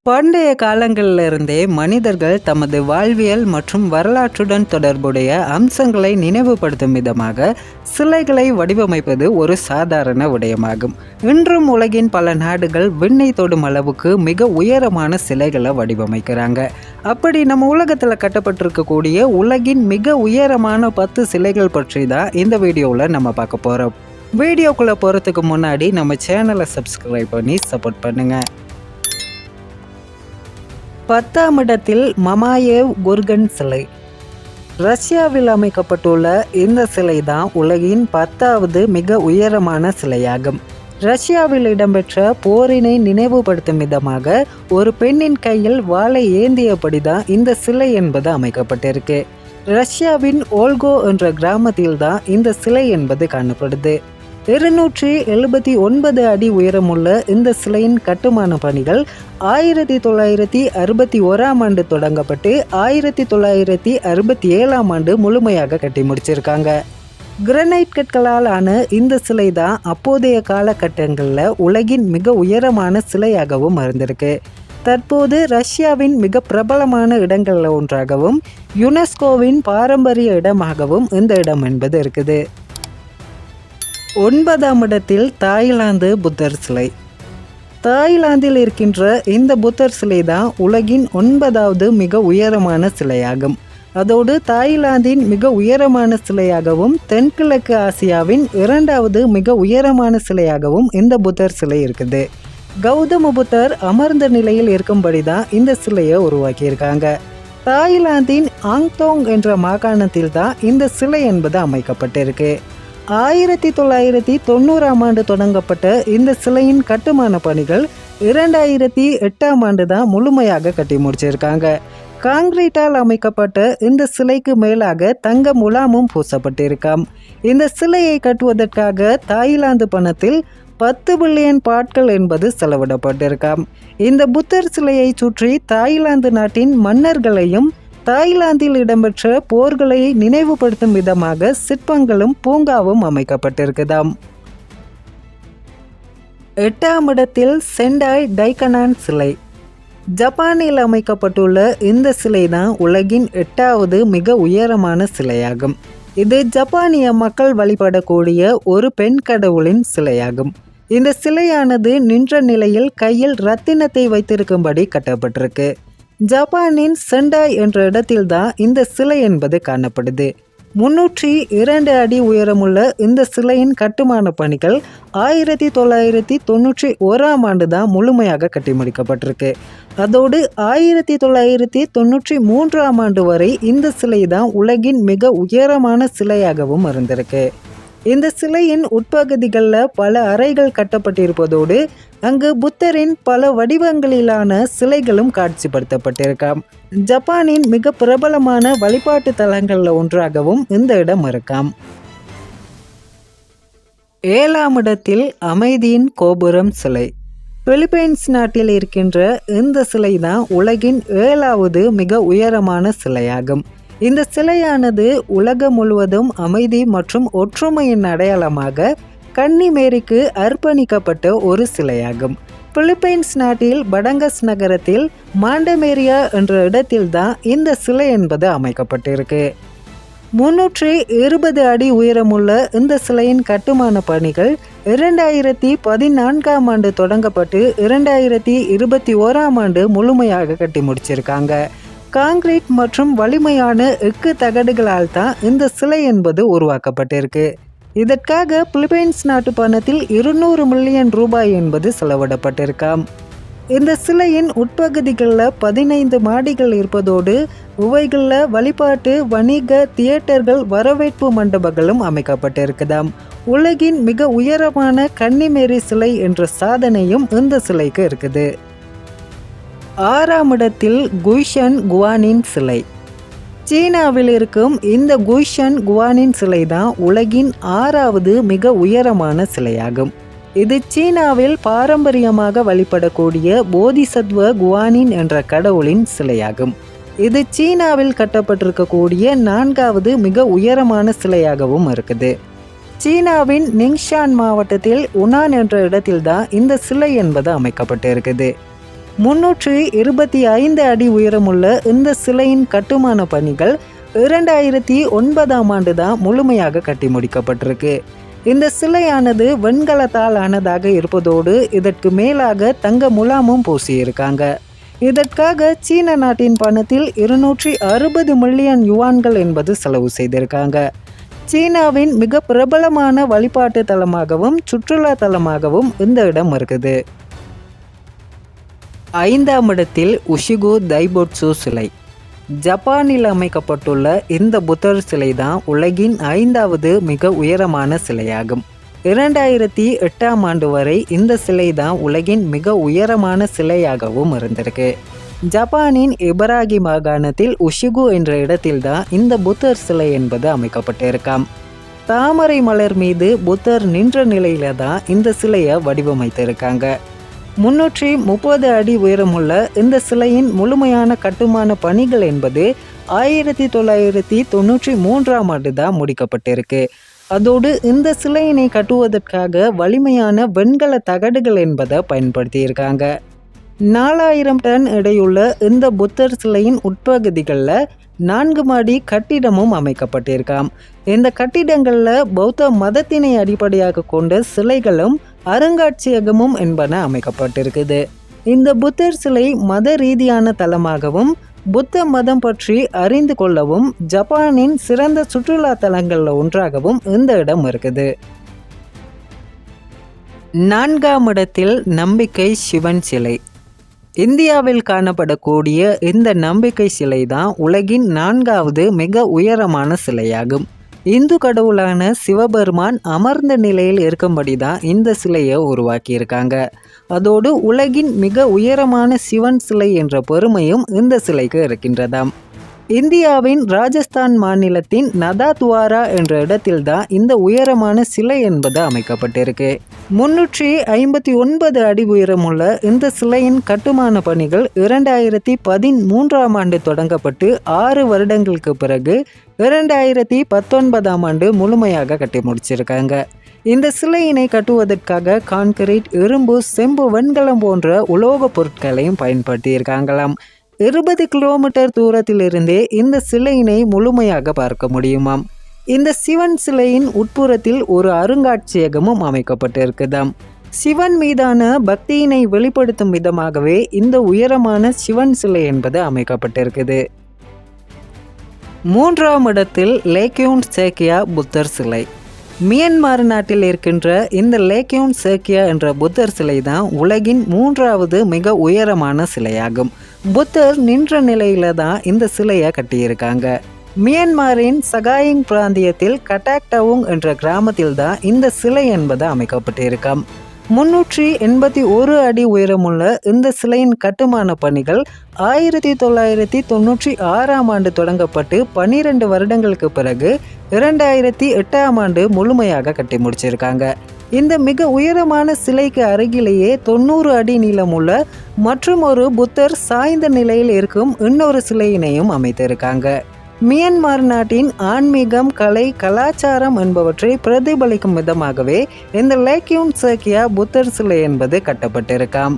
பண்டைய காலங்களிலிருந்தே மனிதர்கள் தமது வாழ்வியல் மற்றும் வரலாற்றுடன் தொடர்புடைய அம்சங்களை நினைவுபடுத்தும் விதமாக சிலைகளை வடிவமைப்பது ஒரு சாதாரண விடயமாகும். இன்றும் உலகின் பல நாடுகள் விண்ணை தொடும் அளவுக்கு மிக உயரமான சிலைகளை வடிவமைக்கிறாங்க. அப்படி நம்ம உலகத்தில் கட்டப்பட்டிருக்கக்கூடிய உலகின் மிக உயரமான 10 சிலைகள் பற்றி தான் இந்த வீடியோவில் நம்ம பார்க்க போகிறோம். வீடியோக்குள்ளே போகிறதுக்கு முன்னாடி நம்ம சேனலை சப்ஸ்கிரைப் பண்ணி சப்போர்ட் பண்ணுங்கள். 10ஆம் இடத்தில் மமாயேவ் குர்கன் சிலை. ரஷ்யாவில் அமைக்கப்பட்டுள்ள இந்த சிலை தான் உலகின் 10வது மிக உயரமான சிலையாகும். ரஷ்யாவில் இடம்பெற்ற போரினை நினைவுபடுத்தும் விதமாக ஒரு பெண்ணின் கையில் வாளை ஏந்தியபடி தான் இந்த சிலை என்பது அமைக்கப்பட்டிருக்கு. ரஷ்யாவின் ஓல்கோ என்ற கிராமத்தில் தான் இந்த சிலை என்பது காணப்படுது. 279 அடி உயரமுள்ள இந்த சிலையின் கட்டுமான பணிகள் 1961ஆம் ஆண்டு தொடங்கப்பட்டு 1967ஆம் ஆண்டு முழுமையாக கட்டி முடிச்சிருக்காங்க. கிரனைட் கற்களால் ஆன இந்த சிலை தான் அப்போதைய காலகட்டங்களில் உலகின் மிக உயரமான சிலையாகவும் இருந்திருக்கு. தற்போது ரஷ்யாவின் மிக பிரபலமான இடங்களில் ஒன்றாகவும் யுனெஸ்கோவின் பாரம்பரிய இடமாகவும் இந்த இடம் என்பது இருக்குது. 9ஆம் இடத்தில் தாய்லாந்து புத்தர் சிலை. தாய்லாந்தில் இருக்கின்ற இந்த புத்தர் சிலை தான் உலகின் 9வது மிக உயரமான சிலையாகும். அதோடு தாய்லாந்தின் மிக உயரமான சிலையாகவும் தென்கிழக்கு ஆசியாவின் 2வது மிக உயரமான சிலையாகவும் இந்த புத்தர் சிலை இருக்குது. கௌதம புத்தர் அமர்ந்த நிலையில் இருக்கும்படி தான் இந்த சிலையை உருவாக்கியிருக்காங்க. தாய்லாந்தின் ஆங்தோங் என்ற மாகாணத்தில் தான் இந்த சிலை என்பது அமைக்கப்பட்டிருக்கு. 1990ஆம் ஆண்டு தொடங்கப்பட்ட இந்த சிலையின் கட்டுமான பணிகள் 2008ஆம் ஆண்டு தான் முழுமையாக கட்டி முடிச்சிருக்காங்க. காங்கிரீட்டால் அமைக்கப்பட்ட இந்த சிலைக்கு மேலாக தங்க முலாமும் பூசப்பட்டிருக்காம். இந்த சிலையை கட்டுவதற்காக தாய்லாந்து பணத்தில் 10 பில்லியன் பாட்கள் என்பது செலவிடப்பட்டிருக்காம். இந்த புத்தர் சிலையை சுற்றி தாய்லாந்து நாட்டின் மன்னர்களையும் தாய்லாந்தில் இடம்பெற்ற போர்களை நினைவுபடுத்தும் விதமாக சிற்பங்களும் பூங்காவும் அமைக்கப்பட்டிருக்குதாம். 8ஆம் இடத்தில் செண்டாய் டைகனான் சிலை. ஜப்பானில் அமைக்கப்பட்டுள்ள இந்த சிலை தான் உலகின் 8வது மிக உயரமான சிலையாகும். இது ஜப்பானிய மக்கள் வழிபடக்கூடிய ஒரு பெண் கடவுளின் சிலையாகும். இந்த சிலையானது நின்ற நிலையில் கையில் ரத்தினத்தை வைத்திருக்கும்படி கட்டப்பட்டிருக்கு. ஜப்பானின் செண்டாய் என்ற இடத்தில் தான் இந்த சிலை என்பது காணப்படுது. 302 அடி உயரமுள்ள இந்த சிலையின் கட்டுமான பணிகள் 1991ஆம் ஆண்டு தான் முழுமையாக கட்டி முடிக்கப்பட்டிருக்கு. அதோடு 1993ஆம் ஆண்டு வரை இந்த சிலை தான் உலகின் மிக உயரமான சிலையாகவும் இருந்திருக்கு. இந்த சிலையின் உட்பகுதிகளில் பல அறைகள் கட்டப்பட்டிருப்பதோடு அங்கு புத்தரின் பல வடிவங்களிலான சிலைகளும் காட்சிப்படுத்தப்பட்டிருக்காம். ஜப்பானின் மிக பிரபலமான வழிபாட்டு தலங்களில் ஒன்றாகவும் இந்த இடம் இருக்காம். 7ஆம் இடத்தில் அமைதியின் கோபுரம் சிலை. பிலிப்பைன்ஸ் நாட்டில் இருக்கின்ற இந்த சிலை தான் உலகின் 7வது மிக உயரமான சிலையாகும். இந்த சிலையானது உலகம் முழுவதும் அமைதி மற்றும் ஒற்றுமையின் அடையாளமாக கன்னிமேரிக்கு அர்ப்பணிக்கப்பட்ட ஒரு சிலையாகும். பிலிப்பைன்ஸ் நாட்டில் படங்கஸ் நகரத்தில் மாண்டமேரியா என்ற இடத்தில் தான் இந்த சிலை என்பது அமைக்கப்பட்டிருக்கு. 320 அடி உயரமுள்ள இந்த சிலையின் கட்டுமான பணிகள் 2014ஆம் ஆண்டு தொடங்கப்பட்டு 2021ஆம் ஆண்டு முழுமையாக கட்டி முடிச்சிருக்காங்க. காங்கிரீட் மற்றும் வலிமையான எஃகு தகடுகளால் தான் இந்த சிலை என்பது உருவாக்கப்பட்டிருக்கு. இதற்காக பிலிப்பைன்ஸ் நாட்டு பணத்தில் 200 மில்லியன் ரூபாய் என்பது செலவிடப்பட்டிருக்காம். இந்த சிலையின் உட்பகுதிகளில் 15 மாடிகள் இருப்பதோடு இவைகளில் வழிபாட்டு, வணிக, தியேட்டர்கள், வரவேற்பு மண்டபங்களும் அமைக்கப்பட்டிருக்குதாம். உலகின் மிக உயரமான கன்னிமேரி சிலை என்ற சாதனையும் இந்த சிலைக்கு இருக்குது. 6ஆம் இடத்தில் குய்ஷன் குவானின் சிலை. சீனாவில் இருக்கும் இந்த குய்ஷன் குவானின் சிலை தான் உலகின் 6வது மிக உயரமான சிலையாகும். இது சீனாவில் பாரம்பரியமாக வழிபடக்கூடிய போதிசத்வ குவானின் என்ற கடவுளின் சிலையாகும். இது சீனாவில் கட்டப்பட்டிருக்கக்கூடிய 4வது மிக உயரமான சிலையாகவும் இருக்குது. சீனாவின் நிங்ஷான் மாவட்டத்தில் உனான் என்ற இடத்தில்தான் இந்த சிலை என்பது அமைக்கப்பட்டிருக்குது. 325 அடி உயரமுள்ள இந்த சிலையின் கட்டுமான பணிகள் 2009ஆம் ஆண்டு தான் முழுமையாக கட்டி முடிக்கப்பட்டிருக்கு. இந்த சிலையானது வெண்கலத்தால் ஆனதாக இருப்பதோடு இதற்கு மேலாக தங்க முலாமும் பூசியிருக்காங்க. இதற்காக சீன நாட்டின் பணத்தில் 260 மில்லியன் யுவான்கள் என்பது செலவு செய்திருக்காங்க. சீனாவின் மிக பிரபலமான வழிபாட்டு தலமாகவும் சுற்றுலா தலமாகவும் இந்த இடம் இருக்குது. 5ஆம் இடத்தில் உஷிகு தைபொட்சு சிலை. ஜப்பானில் அமைக்கப்பட்டுள்ள இந்த புத்தர் சிலை தான் உலகின் 5வது மிக உயரமான சிலையாகும். 2008ஆம் ஆண்டு வரை இந்த சிலை தான் உலகின் மிக உயரமான சிலையாகவும் இருந்திருக்கு. ஜப்பானின் இபராகி மாகாணத்தில் உஷிகு என்ற இடத்தில்தான் இந்த புத்தர் சிலை என்பது அமைக்கப்பட்டிருக்காம். தாமரை மலர் மீது புத்தர் நின்ற நிலையில தான் இந்த சிலையை வடிவமைத்திருக்காங்க. 330 அடி உயரமுள்ள இந்த சிலையின் முழுமையான கட்டுமான பணிகள் என்பது 1993ஆம் ஆண்டு தான் முடிக்கப்பட்டிருக்கு. அதோடு இந்த சிலையினை கட்டுவதற்காக வலிமையான வெண்கல தகடுகள் என்பதை பயன்படுத்தியிருக்காங்க. 4000 டன் எடையுள்ள இந்த புத்தர் சிலையின் உட்பகுதிகளில் 4 மாடி கட்டிடமும் அமைக்கப்பட்டிருக்காம். இந்த கட்டிடங்களில் பௌத்த மதத்தினை அடிப்படையாக கொண்ட சிலைகளும் அருங்காட்சியகமும் என்பன அமைக்கப்பட்டிருக்குது. இந்த புத்தர் சிலை மத ரீதியான தலமாகவும் புத்த மதம் பற்றி அறிந்து கொள்ளவும் ஜப்பானின் சிறந்த சுற்றுலா தலங்களில் ஒன்றாகவும் இந்த இடம் இருக்குது. 4ஆம் இடத்தில் நம்பிக்கை சிவன் சிலை. இந்தியாவில் காணப்படக்கூடிய இந்த நம்பிக்கை சிலை தான் உலகின் 4வது மிக உயரமான சிலையாகும். இந்து கடவுளான சிவபெருமான் அமர்ந்த நிலையில் இருக்கும்படி தான் இந்த சிலையை உருவாக்கியிருக்காங்க. அதோடு உலகின் மிக உயரமான சிவன் சிலை என்ற பெருமையும் இந்த சிலைக்கு இருக்கின்றதாம். இந்தியாவின் ராஜஸ்தான் மாநிலத்தின் நதாத்வாரா என்ற இடத்தில்தான் இந்த உயரமான சிலை என்பது அமைக்கப்பட்டிருக்கு. 359 அடி உயரமுள்ள இந்த சிலையின் கட்டுமான பணிகள் 2013ஆம் ஆண்டு தொடங்கப்பட்டு 6 வருடங்களுக்கு பிறகு 2019ஆம் ஆண்டு முழுமையாக கட்டி முடிச்சிருக்காங்க. இந்த சிலையினை கட்டுவதற்காக கான்கிரீட், இரும்பு, செம்பு, வெண்கலம் போன்ற உலோக பொருட்களையும் பயன்படுத்தியிருக்காங்களாம். 20 கிலோமீட்டர் தூரத்திலிருந்தே இந்த சிலையினை முழுமையாக பார்க்க முடியுமாம். இந்த சிவன் சிலையின் உட்புறத்தில் ஒரு அருங்காட்சியகமும் அமைக்கப்பட்டிருக்குதாம். சிவன் மீதான பக்தியினை வெளிப்படுத்தும் விதமாகவே இந்த உயரமான சிவன் சிலை என்பது அமைக்கப்பட்டிருக்குது. 3ஆம் இடத்தில் லேக்யூன் சேக்கியா புத்தர் சிலை. மியான்மர் நாட்டில் இருக்கின்ற இந்த லேக்யூன் சேக்கியா என்ற புத்தர் சிலை தான் உலகின் 3வது மிக உயரமான சிலையாகும். புத்தர் நின்ற நிலையில தான் இந்த சிலையை கட்டியிருக்காங்க. மியான்மரின் சகாயிங் பிராந்தியத்தில் கட்டாக் டவுங் என்ற கிராமத்தில் தான் இந்த சிலை என்பது அமைக்கப்பட்டிருக்காம். 381 அடி உயரமுள்ள இந்த சிலையின் கட்டுமான பணிகள் 1996ஆம் ஆண்டு தொடங்கப்பட்டு 12 வருடங்களுக்கு பிறகு 2008ஆம் ஆண்டு முழுமையாக கட்டி முடிச்சிருக்காங்க. இந்த மிக உயரமான சிலைக்கு அருகிலேயே 90 அடி நீளமுள்ள மற்றும் ஒரு புத்தர் சாய்ந்த நிலையில் இருக்கும் இன்னொரு சிலையினையும் அமைத்திருக்காங்க. மியான்மர் நாட்டின் ஆன்மீகம், கலை, கலாச்சாரம் என்பவற்றை பிரதிபலிக்கும் விதமாகவே இந்த லேக்யூன் சேக்கியா புத்தர் சிலை என்பது கட்டப்பட்டிருக்காம்.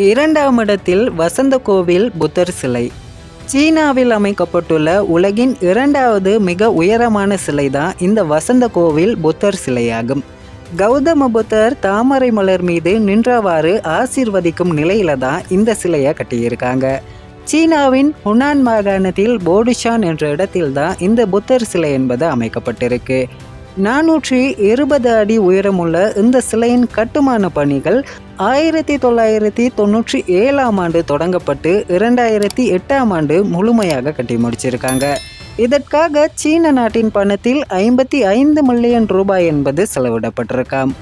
2ஆம் இடத்தில் வசந்த கோவில் புத்தர் சிலை. சீனாவில் அமைக்கப்பட்டுள்ள உலகின் 2வது மிக உயரமான சிலை தான் இந்த வசந்த கோவில் புத்தர் சிலையாகும். கௌதம புத்தர் தாமரை மலர் மீது நின்றவாறு ஆசீர்வதிக்கும் நிலையில தான் இந்த சிலையை கட்டியிருக்காங்க. சீனாவின் ஹுனான் மாகாணத்தில் போடிஷான் என்ற இடத்தில்தான் இந்த புத்தர் சிலை என்பது அமைக்கப்பட்டிருக்கு. 420 அடி உயரமுள்ள இந்த சிலையின் கட்டுமான பணிகள் 1997ஆம் ஆண்டு தொடங்கப்பட்டு 2008ஆம் ஆண்டு முழுமையாக கட்டி முடிச்சிருக்காங்க. இதற்காக சீன நாட்டின் பணத்தில் 55 மில்லியன் ரூபாய் என்பது செலவிடப்பட்டிருக்காம்.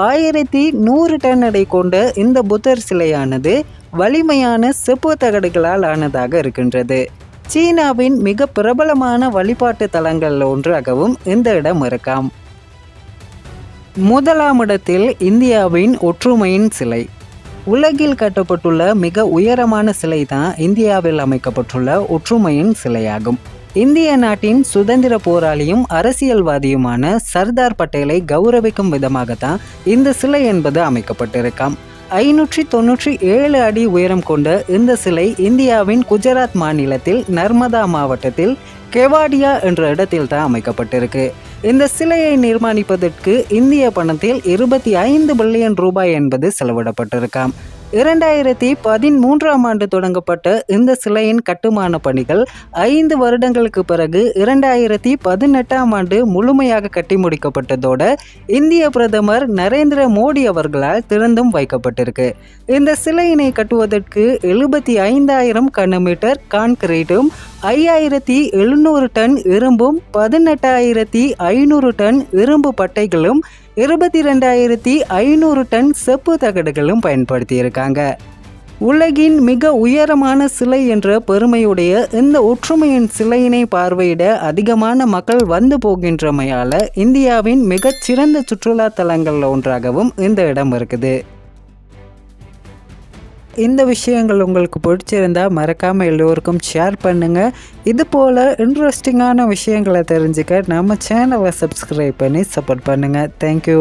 1100 டன் எடை கொண்ட இந்த புத்தர் சிலையானது வலிமையான செப்பு தகடுகளால் ஆனதாக இருக்கின்றது. சீனாவின் மிக பிரபலமான வழிபாட்டு தலங்கள் ஒன்றாகவும் இந்த இடம் இருக்காம். 1ஆம் இடத்தில் இந்தியாவின் ஒற்றுமையின் சிலை. உலகில் கட்டப்பட்டுள்ள மிக உயரமான சிலை தான் இந்தியாவில் அமைக்கப்பட்டுள்ள ஒற்றுமையின் சிலையாகும். இந்திய நாட்டின் சுதந்திர போராளியும் அரசியல்வாதியுமான சர்தார் பட்டேலை கௌரவிக்கும் விதமாகத்தான் இந்த சிலை என்பது அமைக்கப்பட்டிருக்காம். 597 அடி உயரம் கொண்ட இந்த சிலை இந்தியாவின் குஜராத் மாநிலத்தில் நர்மதா மாவட்டத்தில் கெவாடியா என்ற இடத்தில் தான் அமைக்கப்பட்டிருக்கு. இந்த சிலையை நிர்மாணிப்பதற்கு இந்திய பணத்தில் 25 பில்லியன் ரூபாய் என்பது செலவிடப்பட்டிருக்காம். 2013ஆம் ஆண்டு தொடங்கப்பட்ட இந்த சிலையின் கட்டுமான பணிகள் 5 வருடங்களுக்கு பிறகு 2018ஆம் ஆண்டு முழுமையாக கட்டி முடிக்கப்பட்டதோட இந்திய பிரதமர் நரேந்திர மோடி அவர்களால் திறந்தும் வைக்கப்பட்டிருக்கு. இந்த சிலையினை கட்டுவதற்கு 75,000 கனமீட்டர் கான்கிரீட்டும் 5,700 டன் இரும்பும் 18,500 டன் இரும்பு பட்டைகளும் 22,500 டன் செப்பு தகடுகளும் பயன்படுத்தியிருக்காங்க. உலகின் மிக உயரமான சிலை என்ற பெருமையுடைய இந்த ஒற்றுமையின் சிலையினை பார்வையிட அதிகமான மக்கள் வந்து போகின்றமையால இந்தியாவின் மிகச்சிறந்த சுற்றுலா தலங்களில் ஒன்றாகவும் இந்த இடம் இருக்குது. இந்த விஷயங்கள் உங்களுக்கு பிடிச்சிருந்தா மறக்காமல் எல்லோருக்கும் ஷேர் பண்ணுங்கள். இது போல் இன்ட்ரெஸ்டிங்கான விஷயங்களை தெரிஞ்சுக்க நம்ம சேனலை சப்ஸ்கிரைப் பண்ணி சப்போர்ட் பண்ணுங்கள். தேங்க்யூ.